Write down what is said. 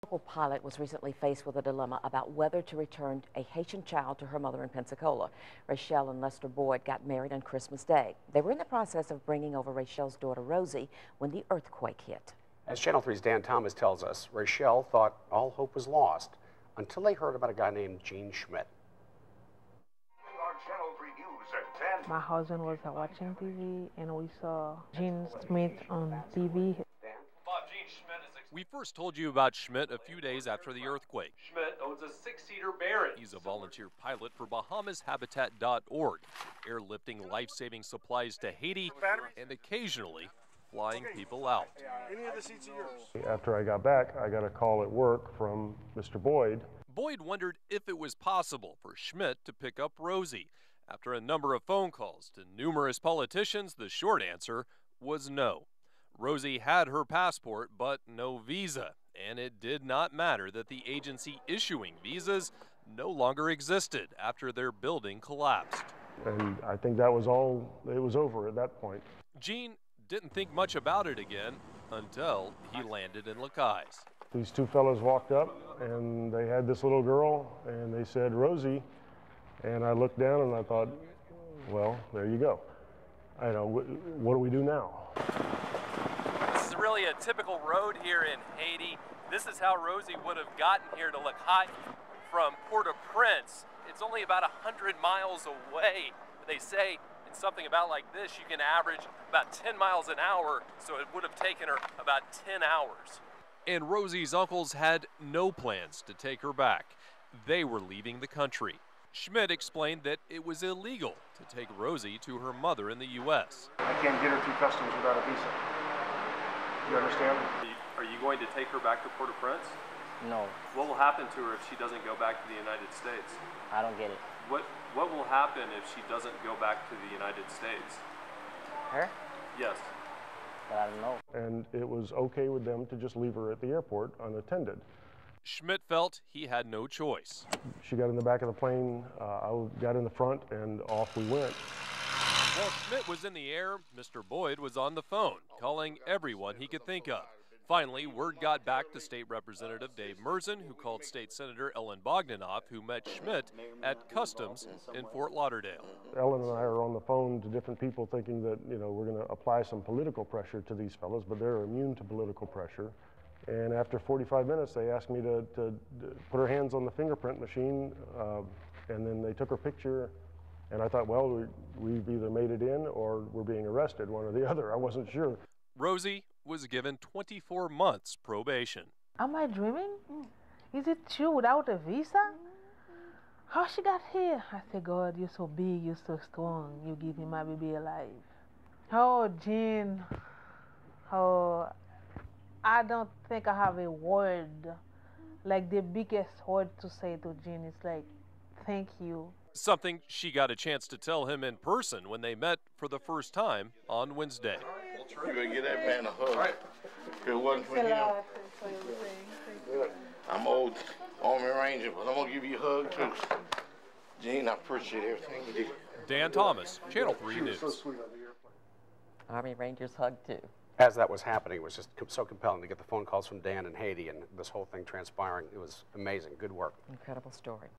local pilot was recently faced with a dilemma about whether to return a Haitian child to her mother in Pensacola. Rachelle and Lester Boyd got married on Christmas Day. They were in the process of bringing over Rachelle's daughter Rosey when the earthquake hit. As Channel 3's Dan Thomas tells us, Rachelle thought all hope was lost until they heard about a guy named Gene Schmidt. My husband was watching TV and we saw Gene Schmidt on TV. We first told you about Schmidt a few days after the earthquake. Schmidt owns a 6-seater Baron. He's a volunteer pilot for BahamasHabitat.org, airlifting life-saving supplies to Haiti and occasionally flying people out. Any of the seats are yours. After I got back, I got a call at work from Mr. Boyd. Boyd wondered if it was possible for Schmidt to pick up Rosey. After a number of phone calls to numerous politicians, the short answer was no. Rosey had her passport, but no visa, and it did not matter that the agency issuing visas no longer existed after their building collapsed. And I think that was all, it was over at that point. Gene didn't think much about it again until he landed in Lacaille. These two fellows walked up, and they had this little girl, and they said, "Rosey," and I looked down and I thought, well, there you go. I know, what do we do now? This is really a typical road here in Haiti. This is how Rosey would have gotten here to Lacaille from Port-au-Prince. It's only about 100 miles away. They say in something about like this, you can average about 10 miles an hour, so it would have taken her about 10 hours. And Rosey's uncles had no plans to take her back. They were leaving the country. Schmidt explained that it was illegal to take Rosey to her mother in the U.S. I can't get her through customs without a visa. You understand? Are you going to take her back to Port-au-Prince? No. What will happen to her if she doesn't go back to the United States? I don't get it. What will happen if she doesn't go back to the United States? Her? Yes. But I don't know. And it was okay with them to just leave her at the airport unattended. Schmidt felt he had no choice. She got in the back of the plane, I got in the front, and off we went. While Schmidt was in the air, Mr. Boyd was on the phone, calling everyone he could think of. Finally, word got back to State Representative Dave Merzen, who called State Senator Ellen Bogdanoff, who met Schmidt at Customs in Fort Lauderdale. Ellen and I are on the phone to different people thinking that, you know, we're going to apply some political pressure to these fellows, but they're immune to political pressure. And after 45 minutes, they asked me to put her hands on the fingerprint machine, and then they took her picture. And I thought, well, we've either made it in or we're being arrested, one or the other. I wasn't sure. Rosey was given 24 months probation. Am I dreaming? Is it true without a visa? How she got here? I said, God, you're so big, you're so strong. You give me my baby alive. Oh, Gene. Oh, I don't think I have a word. Like the biggest word to say to Gene is like, thank you. Something she got a chance to tell him in person when they met for the first time on Wednesday. You better give that man a hug. If it wasn't for him, I'm old Army Ranger, but I'm going to give you a hug too. Gene, I appreciate everything you did. Dan Thomas, Channel 3 News. So sweet on the airplane. Army Rangers hug too. As that was happening, it was just so compelling to get the phone calls from Dan in Haiti and this whole thing transpiring. It was amazing. Good work. Incredible story.